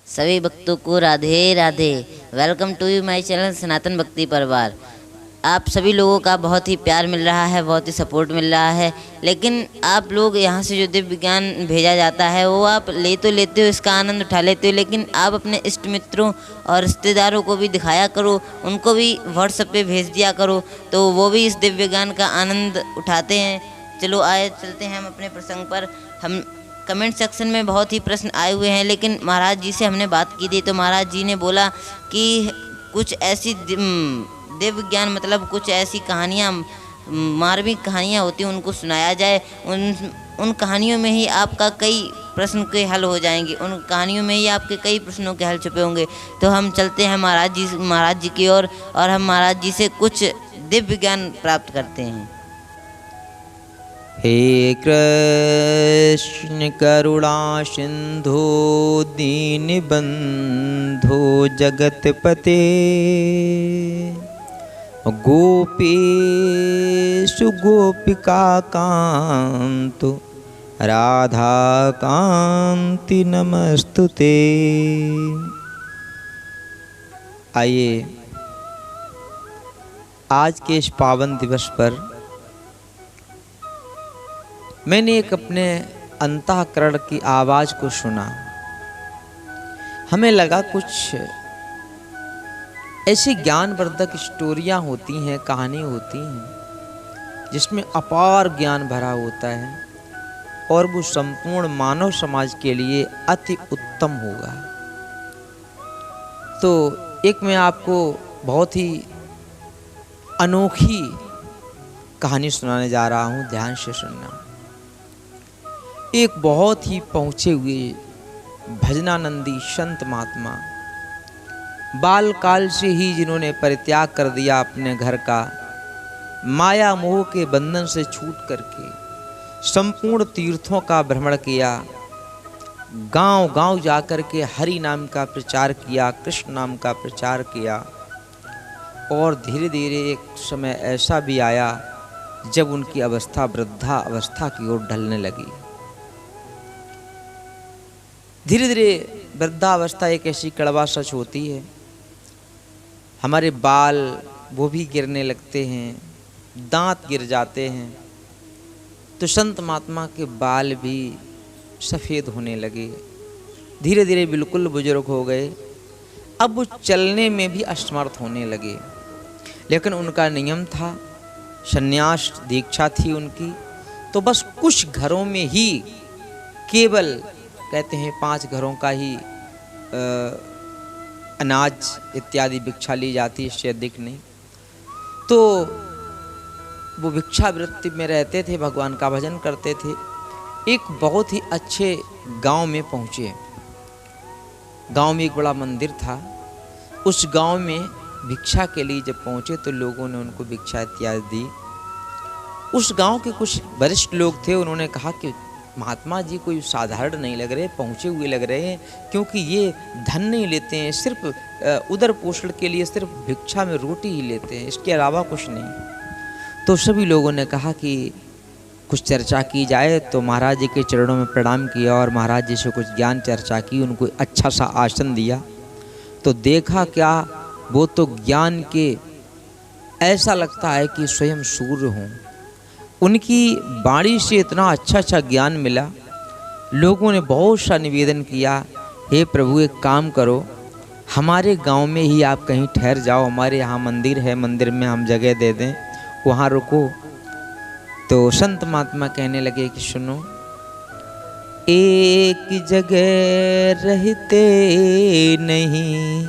सभी भक्तों को Radhe Radhe. Welcome to you my channel Sanatan Bhakti Parivar. आप सभी लोगों का बहुत ही प्यार मिल रहा है, बहुत ही सपोर्ट मिल रहा है, लेकिन आप लोग यहाँ से जो दिव्य ज्ञान भेजा जाता है वो आप ले तो लेते हो, इसका आनंद उठा लेते हो, लेकिन आप अपने इष्ट मित्रों और रिश्तेदारों को भी दिखाया करो, उनको भी व्हाट्सएप पे भेज दिया करो, तो वो भी इस दिव्य ज्ञान का आनंद उठाते हैं। चलो आए चलते हैं हम अपने प्रसंग पर। हम कमेंट सेक्शन में बहुत ही प्रश्न आए हुए हैं, लेकिन महाराज जी से हमने बात की थी तो महाराज जी ने बोला कि कुछ ऐसी दिव्य ज्ञान मतलब कुछ ऐसी कहानियाँ, मार्मिक कहानियाँ होती हैं, उनको सुनाया जाए। उन कहानियों में ही आपका कई प्रश्न के हल हो जाएंगे, उन कहानियों में ही आपके कई प्रश्नों के हल छुपे होंगे। तो हम चलते हैं महाराज जी की ओर और हम महाराज जी से कुछ दिव्य ज्ञान प्राप्त करते हैं। हे कृष्ण करुणा सिंधु दीनबंधु जगतपते गोपेशु गोपिका कांतो राधा कांति नमस्तुते। आइए आज के इस पावन दिवस पर मैंने एक अपने अंतःकरण की आवाज़ को सुना। हमें लगा कुछ ऐसी ज्ञानवर्धक स्टोरियाँ होती हैं, कहानी होती हैं जिसमें अपार ज्ञान भरा होता है और वो संपूर्ण मानव समाज के लिए अति उत्तम होगा। तो एक मैं आपको बहुत ही अनोखी कहानी सुनाने जा रहा हूँ, ध्यान से सुनना। एक बहुत ही पहुँचे हुए भजनानंदी संत महात्मा, बाल काल से ही जिन्होंने परित्याग कर दिया अपने घर का, माया मोह के बंधन से छूट करके संपूर्ण तीर्थों का भ्रमण किया, गांव-गांव जाकर के हरि नाम का प्रचार किया, कृष्ण नाम का प्रचार किया। और धीरे धीरे एक समय ऐसा भी आया जब उनकी अवस्था वृद्धा अवस्था की ओर ढलने लगी। धीरे धीरे वृद्धावस्था एक ऐसी कड़वा सच होती है, हमारे बाल वो भी गिरने लगते हैं, दांत गिर जाते हैं। तो संत महात्मा के बाल भी सफ़ेद होने लगे, धीरे धीरे बिल्कुल बुजुर्ग हो गए। अब वो चलने में भी असमर्थ होने लगे, लेकिन उनका नियम था, संन्यास दीक्षा थी उनकी, तो बस कुछ घरों में ही, केवल कहते हैं 5 घरों का ही अनाज इत्यादि भिक्षा ली जाती, इससे अधिक नहीं। तो वो भिक्षावृत्ति में रहते थे, भगवान का भजन करते थे। एक बहुत ही अच्छे गांव में पहुँचे। गांव में एक बड़ा मंदिर था। उस गांव में भिक्षा के लिए जब पहुँचे तो लोगों ने उनको भिक्षा इत्यादि दी। उस गांव के कुछ वरिष्ठ लोग थे, उन्होंने कहा कि महात्मा जी कोई साधारण नहीं लग रहे, पहुँचे हुए लग रहे हैं, क्योंकि ये धन नहीं लेते हैं, सिर्फ उदर पोषण के लिए सिर्फ भिक्षा में रोटी ही लेते हैं, इसके अलावा कुछ नहीं। तो सभी लोगों ने कहा कि कुछ चर्चा की जाए। तो महाराज जी के चरणों में प्रणाम किया और महाराज जी से कुछ ज्ञान चर्चा की, उनको अच्छा सा आसन दिया। तो देखा क्या, वो तो ज्ञान के ऐसा लगता है कि स्वयं सूर्य हों। उनकी वाणी से इतना अच्छा ज्ञान मिला। लोगों ने बहुत सा निवेदन किया, हे प्रभु एक काम करो, हमारे गांव में ही आप कहीं ठहर जाओ, हमारे यहाँ मंदिर है, मंदिर में हम जगह दे दें, वहाँ रुको। तो संत महात्मा कहने लगे कि सुनो, एक जगह रहते नहीं,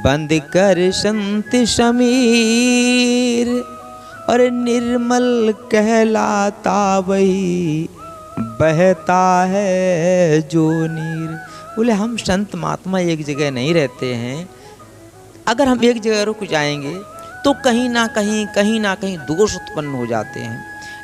बंद कर संत समीर, और निर्मल कहलाता वही बहता है जो नीर। बोले हम संत महात्मा एक जगह नहीं रहते हैं, अगर हम एक जगह रुक जाएंगे तो कहीं ना कहीं दोष उत्पन्न हो जाते हैं,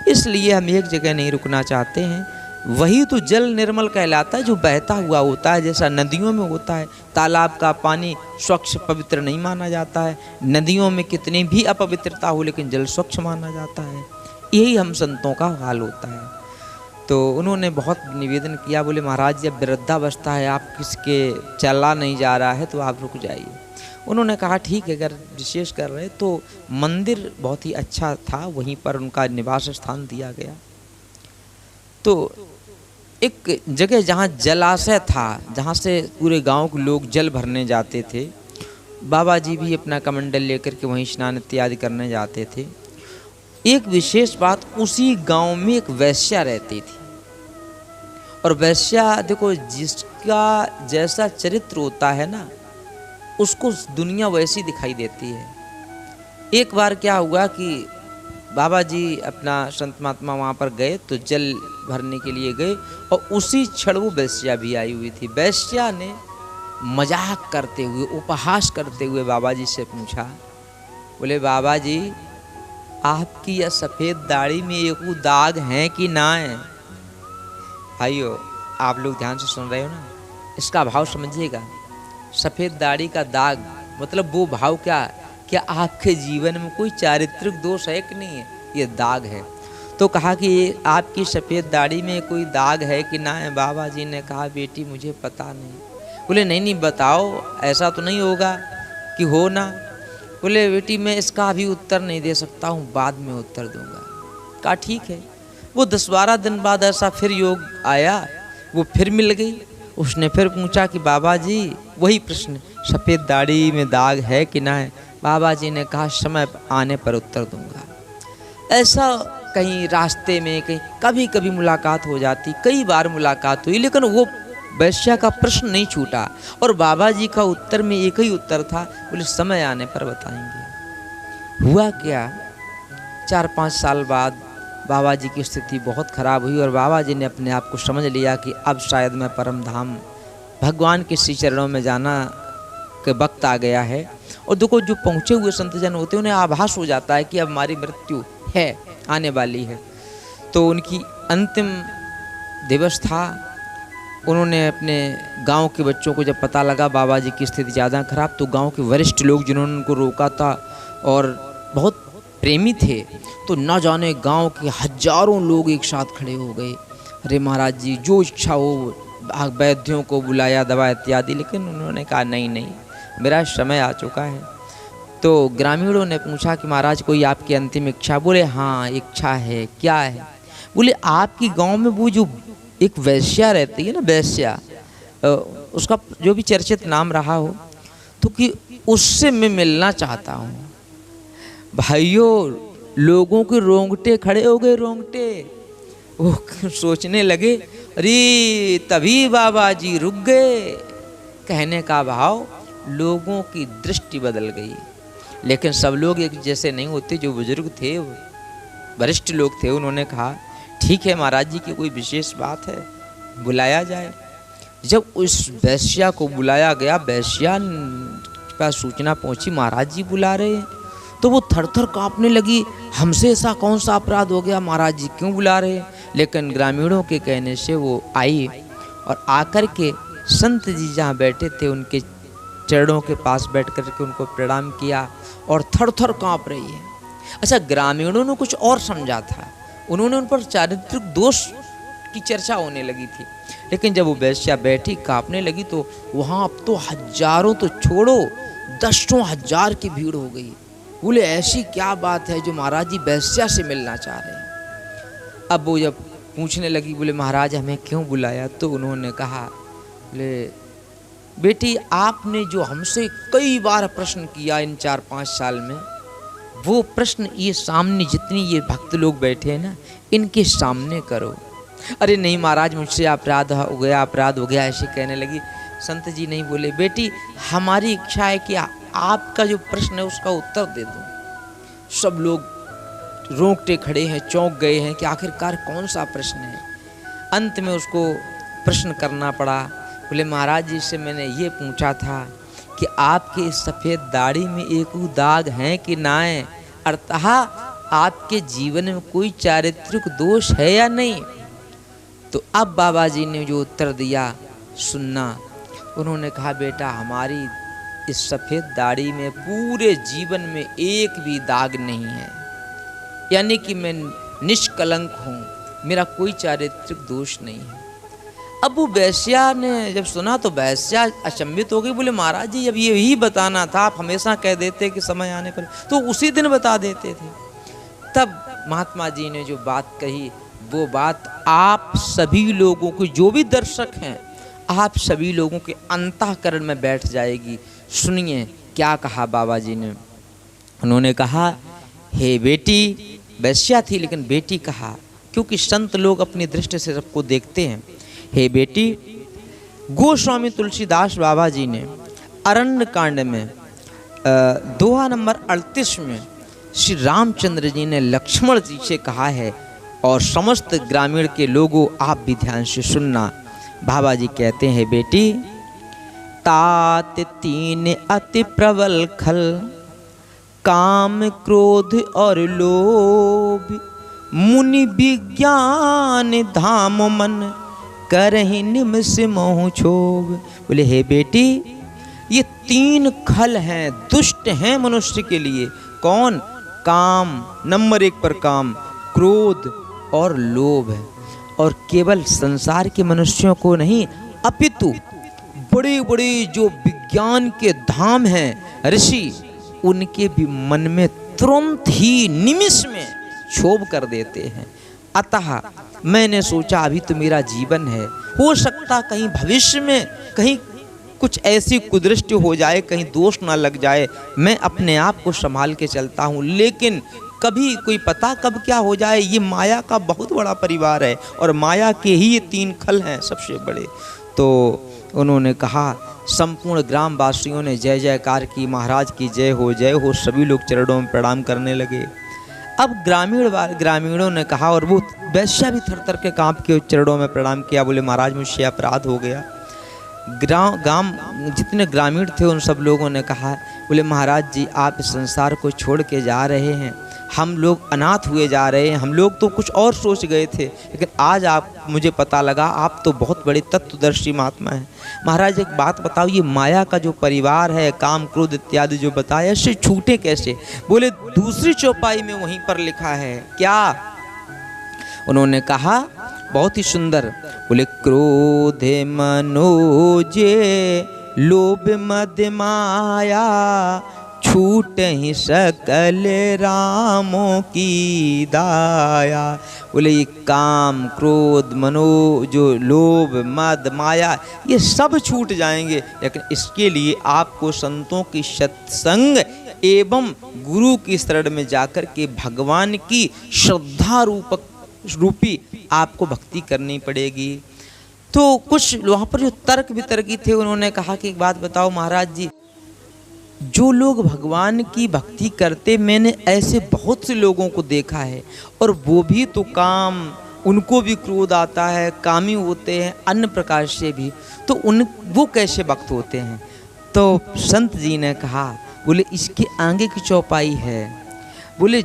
इसलिए हम एक जगह नहीं रुकना चाहते हैं। वही तो जल निर्मल कहलाता है जो बहता हुआ होता है, जैसा नदियों में होता है। तालाब का पानी स्वच्छ पवित्र नहीं माना जाता है, नदियों में कितनी भी अपवित्रता हो लेकिन जल स्वच्छ माना जाता है। यही हम संतों का हाल होता है। तो उन्होंने बहुत निवेदन किया, बोले महाराज जब वृद्धावस्था है, आप किसके चला नहीं जा रहा है तो आप रुक जाइए। उन्होंने कहा ठीक है, अगर विशेष कर रहे तो मंदिर बहुत ही अच्छा था, वहीं पर उनका निवास स्थान दिया गया। तो एक जगह जहाँ जलाशय था, जहाँ से पूरे गांव के लोग जल भरने जाते थे, बाबा जी भी अपना कमंडल लेकर के वहीं स्नान इत्यादि करने जाते थे। एक विशेष बात, उसी गांव में एक वैश्या रहती थी, और वैश्या देखो जिसका जैसा चरित्र होता है ना, उसको दुनिया वैसी दिखाई देती है। एक बार क्या हुआ कि बाबा जी अपना संत महात्मा वहाँ पर गए तो जल भरने के लिए गए, और उसी क्षण वो वैश्या भी आई हुई थी। वैश्या ने मजाक करते हुए, उपहास करते हुए बाबा जी से पूछा, बोले बाबा जी आपकी यह सफ़ेद दाढ़ी में एक दाग है कि ना है? भाइयों आप लोग ध्यान से सुन रहे हो ना, इसका भाव समझिएगा। सफ़ेद दाढ़ी का दाग मतलब वो भाव क्या आपके जीवन में कोई चारित्रिक दोष है कि नहीं है? ये दाग है। तो कहा कि आपकी सफ़ेद दाढ़ी में कोई दाग है कि ना है? बाबा जी ने कहा बेटी मुझे पता नहीं। बोले नहीं बताओ, ऐसा तो नहीं होगा कि हो ना। बोले बेटी मैं इसका भी उत्तर नहीं दे सकता हूँ, बाद में उत्तर दूंगा। कहा ठीक है। वो 10-12 दिन बाद ऐसा फिर योग आया, वो फिर मिल गई। उसने फिर पूछा कि बाबा जी वही प्रश्न, सफ़ेद दाढ़ी में दाग है कि ना है? बाबा जी ने कहा समय आने पर उत्तर दूंगा। ऐसा कहीं रास्ते में कहीं कभी कभी मुलाकात हो जाती, कई बार मुलाकात हुई, लेकिन वो वैश्या का प्रश्न नहीं छूटा। और बाबा जी का उत्तर में एक ही उत्तर था, बोले समय आने पर बताएंगे। हुआ क्या, 4-5 साल बाद बाबा जी की स्थिति बहुत खराब हुई, और बाबा जी ने अपने आप को समझ लिया कि अब शायद मैं परम धाम भगवान के श्री चरणों में जाना के वक्त आ गया है। और देखो जो पहुँचे हुए संतजन होते हैं उन्हें आभास हो जाता है कि अब हमारी मृत्यु है, आने वाली है। तो उनकी अंतिम दिवस था। उन्होंने अपने गांव के बच्चों को जब पता लगा बाबा जी की स्थिति ज़्यादा खराब, तो गांव के वरिष्ठ लोग जिन्होंने उनको रोका था और बहुत प्रेमी थे, तो न जाने गांव के हजारों लोग एक साथ खड़े हो गए। अरे महाराज जी जो इच्छा हो, वैद्यों को बुलाया, दवा इत्यादि, लेकिन उन्होंने कहा नहीं मेरा समय आ चुका है। तो ग्रामीणों ने पूछा कि महाराज कोई आपकी अंतिम इच्छा? बोले हाँ इच्छा है। क्या है? बोले आपकी गांव में वो जो एक वैश्या रहती है ना, वैश्या, उसका जो भी चर्चित नाम रहा हो, तो कि उससे मैं मिलना चाहता हूँ। भाइयों लोगों के रोंगटे खड़े हो गए, रोंगटे। वो सोचने लगे, अरे तभी बाबा जी रुक गए। कहने का भाव, लोगों की दृष्टि बदल गई। लेकिन सब लोग एक जैसे नहीं होते। जो बुजुर्ग थे, वरिष्ठ लोग थे, उन्होंने कहा ठीक है महाराज जी की कोई विशेष बात है, बुलाया जाए। जब उस वैश्या को बुलाया गया, वैश्या के पास सूचना पहुंची महाराज जी बुला रहे हैं, तो वो थर-थर कांपने लगी, हमसे ऐसा कौन सा अपराध हो गया, महाराज जी क्यों बुला रहे हैं? लेकिन ग्रामीणों के कहने से वो आई, और आकर के संत जी जहाँ बैठे थे उनके चरणों के पास बैठ कर के उनको प्रणाम किया, और थर-थर कांप रही है। अच्छा, ग्रामीणों ने कुछ और समझा था, उन्होंने उन पर चारित्रिक दोष की चर्चा होने लगी थी। लेकिन जब वो वैश्या बैठी कांपने लगी, तो वहाँ अब तो हजारों तो छोड़ो, 10,000 की भीड़ हो गई। बोले ऐसी क्या बात है जो महाराज जी वैश्या से मिलना चाह रहे हैं? अब वो जब पूछने लगी, बोले महाराज हमें क्यों बुलाया? तो उन्होंने कहा, बोले बेटी आपने जो हमसे कई बार प्रश्न किया इन 4-5 साल में, वो प्रश्न ये सामने जितनी ये भक्त लोग बैठे हैं ना, इनके सामने करो। अरे नहीं महाराज मुझसे अपराध हो गया, ऐसे कहने लगी। संत जी नहीं बोले, बेटी हमारी इच्छा है कि आपका जो प्रश्न है उसका उत्तर दे दो। सब लोग रोंगटे खड़े हैं, चौंक गए हैं कि आखिरकार कौन सा प्रश्न है। अंत में उसको प्रश्न करना पड़ा। बोले महाराज जी से मैंने ये पूछा था कि आपके इस सफ़ेद दाढ़ी में एक दाग है कि ना है, अर्थात आपके जीवन में कोई चारित्रिक दोष है या नहीं? तो अब बाबा जी ने जो उत्तर दिया सुनना। उन्होंने कहा बेटा हमारी इस सफ़ेद दाढ़ी में पूरे जीवन में एक भी दाग नहीं है, यानी कि मैं निष्कलंक हूँ, मेरा कोई चारित्रिक दोष नहीं है। अब वो वेश्या ने जब सुना तो वेश्या अचंभित हो गई, बोले महाराज जी अब यही बताना था, आप हमेशा कह देते कि समय आने पर, तो उसी दिन बता देते थे। तब महात्मा जी ने जो बात कही वो बात आप सभी लोगों को, जो भी दर्शक हैं, आप सभी लोगों के अंतःकरण में बैठ जाएगी। सुनिए क्या कहा बाबा जी ने। उन्होंने कहा, हे बेटी, वैश्या थी लेकिन बेटी कहा, क्योंकि संत लोग अपनी दृष्टि से सबको देखते हैं। हे बेटी, गोस्वामी तुलसीदास बाबा जी ने अरण्य कांड में दोहा नंबर 38 में श्री रामचंद्र जी ने लक्ष्मण जी से कहा है, और समस्त ग्रामीण के लोगों आप भी ध्यान से सुनना। बाबा जी कहते हैं, बेटी, तात तीन अति प्रबल खल, काम क्रोध और लोभ, मुनि विज्ञान धाम मन, करहि निमिष मोह क्षोभ। बोले हे बेटी, ये तीन खल हैं, दुष्ट हैं मनुष्य के लिए। कौन? काम, नंबर 1 पर काम, क्रोध और लोभ है। और केवल संसार के मनुष्यों को नहीं, अपितु बड़े बड़े जो विज्ञान के धाम हैं, ऋषि, उनके भी मन में तुरंत ही निमिष में क्षोभ कर देते हैं। अतः मैंने सोचा अभी तो मेरा जीवन है, हो सकता कहीं भविष्य में कहीं कुछ ऐसी कुदृष्टि हो जाए, कहीं दोष ना लग जाए, मैं अपने आप को संभाल के चलता हूँ, लेकिन कभी कोई पता कब क्या हो जाए। ये माया का बहुत बड़ा परिवार है और माया के ही ये 3 खल हैं सबसे बड़े। तो उन्होंने कहा, संपूर्ण ग्रामवासियों ने जय जयकार की, महाराज की जय हो, सभी लोग चरणों में प्रणाम करने लगे। अब ग्रामीणों ने कहा, और वो वैश्या भी थर थर के कांप के चरणों में प्रणाम किया, बोले महाराज मुझसे अपराध हो गया। गांव जितने ग्रामीण थे उन सब लोगों ने कहा, बोले महाराज जी आप इस संसार को छोड़ के जा रहे हैं, हम लोग अनाथ हुए जा रहे हैं, हम लोग तो कुछ और सोच गए थे, लेकिन आज आप मुझे पता लगा आप तो बहुत बड़े तत्वदर्शी महात्मा हैं। महाराज एक बात बताओ, ये माया का जो परिवार है, काम क्रोध इत्यादि जो बताया, इससे छूटे कैसे? बोले दूसरी चौपाई में वहीं पर लिखा है। क्या? उन्होंने कहा बहुत ही सुंदर, बोले क्रोधे मनोजे लोभ मद माया, छूट ही सकल रामों की दाया। बोले ये काम क्रोध मनो जो लोभ मद माया ये सब छूट जाएंगे, लेकिन इसके लिए आपको संतों की सत्संग एवं गुरु की शरण में जाकर के भगवान की श्रद्धा रूपी आपको भक्ति करनी पड़ेगी। तो कुछ वहाँ पर जो तर्क वितर्की थे उन्होंने कहा कि एक बात बताओ महाराज जी, जो लोग भगवान की भक्ति करते, मैंने ऐसे बहुत से लोगों को देखा है, और वो भी तो काम, उनको भी क्रोध आता है, कामी होते हैं, अन्य प्रकार से भी, तो वो कैसे भक्त होते हैं? तो संत जी ने कहा, बोले इसके आगे की चौपाई है, बोले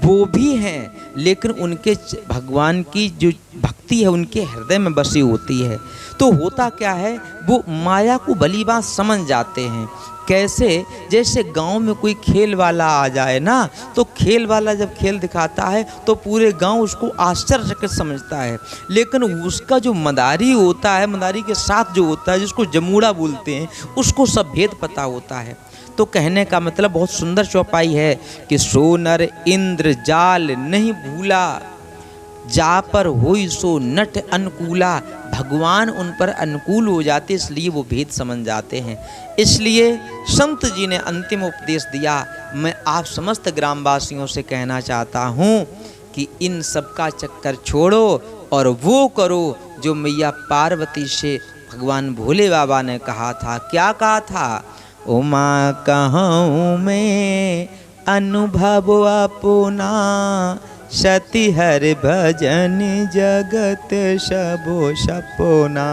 वो भी हैं लेकिन उनके भगवान की जो भक्ति है उनके हृदय में बसी होती है। तो होता क्या है, वो माया को भलीभांति समझ जाते हैं। कैसे? जैसे गांव में कोई खेल वाला आ जाए ना, तो खेल वाला जब खेल दिखाता है तो पूरे गांव उसको आश्चर्यचकित समझता है, लेकिन उसका जो मदारी होता है, मदारी के साथ जो होता है, जिसको जमूड़ा बोलते हैं, उसको सब भेद पता होता है। तो कहने का मतलब बहुत सुंदर चौपाई है कि सोनर इंद्र जाल नहीं भूला, जा पर होई सो नट अनुकूला। भगवान उन पर अनुकूल हो जाते, इसलिए वो भेद समझ जाते हैं। इसलिए संत जी ने अंतिम उपदेश दिया। मैं आप समस्त ग्रामवासियों से कहना चाहता हूँ कि इन सब का चक्कर छोड़ो और वो करो जो मैया पार्वती से भगवान भोले बाबा ने कहा था। क्या कहा था? उमा कहूँ मैं अनुभव अपना, सती हर भजन जगत सबो सपना।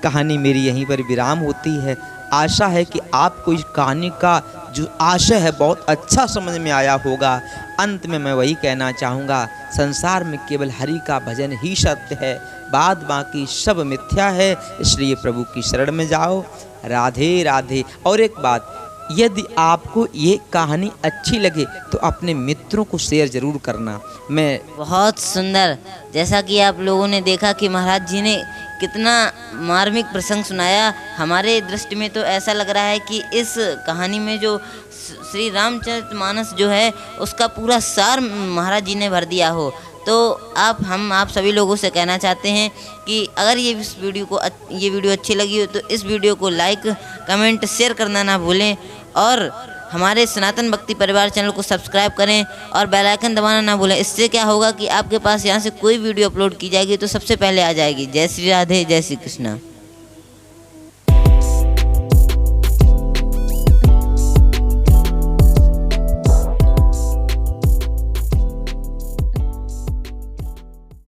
कहानी मेरी यहीं पर विराम होती है। आशा है कि आपको इस कहानी का जो आशय है बहुत अच्छा समझ में आया होगा। अंत में मैं वही कहना चाहूँगा, संसार में केवल हरि का भजन ही सत्य है, बाद बाकी सब मिथ्या है। इसलिए प्रभु की शरण में जाओ। राधे राधे। और एक बात, यदि आपको ये कहानी अच्छी लगे तो अपने मित्रों को शेयर ज़रूर करना। मैं बहुत सुंदर, जैसा कि आप लोगों ने देखा कि महाराज जी ने कितना मार्मिक प्रसंग सुनाया। हमारे दृष्टि में तो ऐसा लग रहा है कि इस कहानी में जो श्री रामचरितमानस जो है उसका पूरा सार महाराज जी ने भर दिया हो। तो आप सभी लोगों से कहना चाहते हैं कि अगर ये वीडियो अच्छी लगी हो तो इस वीडियो को लाइक, कमेंट, शेयर करना ना भूलें और हमारे सनातन भक्ति परिवार चैनल को सब्सक्राइब करें और बेल आइकन दबाना ना भूलें। इससे क्या होगा कि आपके पास यहाँ से कोई वीडियो अपलोड की जाएगी तो सबसे पहले आ जाएगी। जय श्री राधे, जय श्री कृष्णा।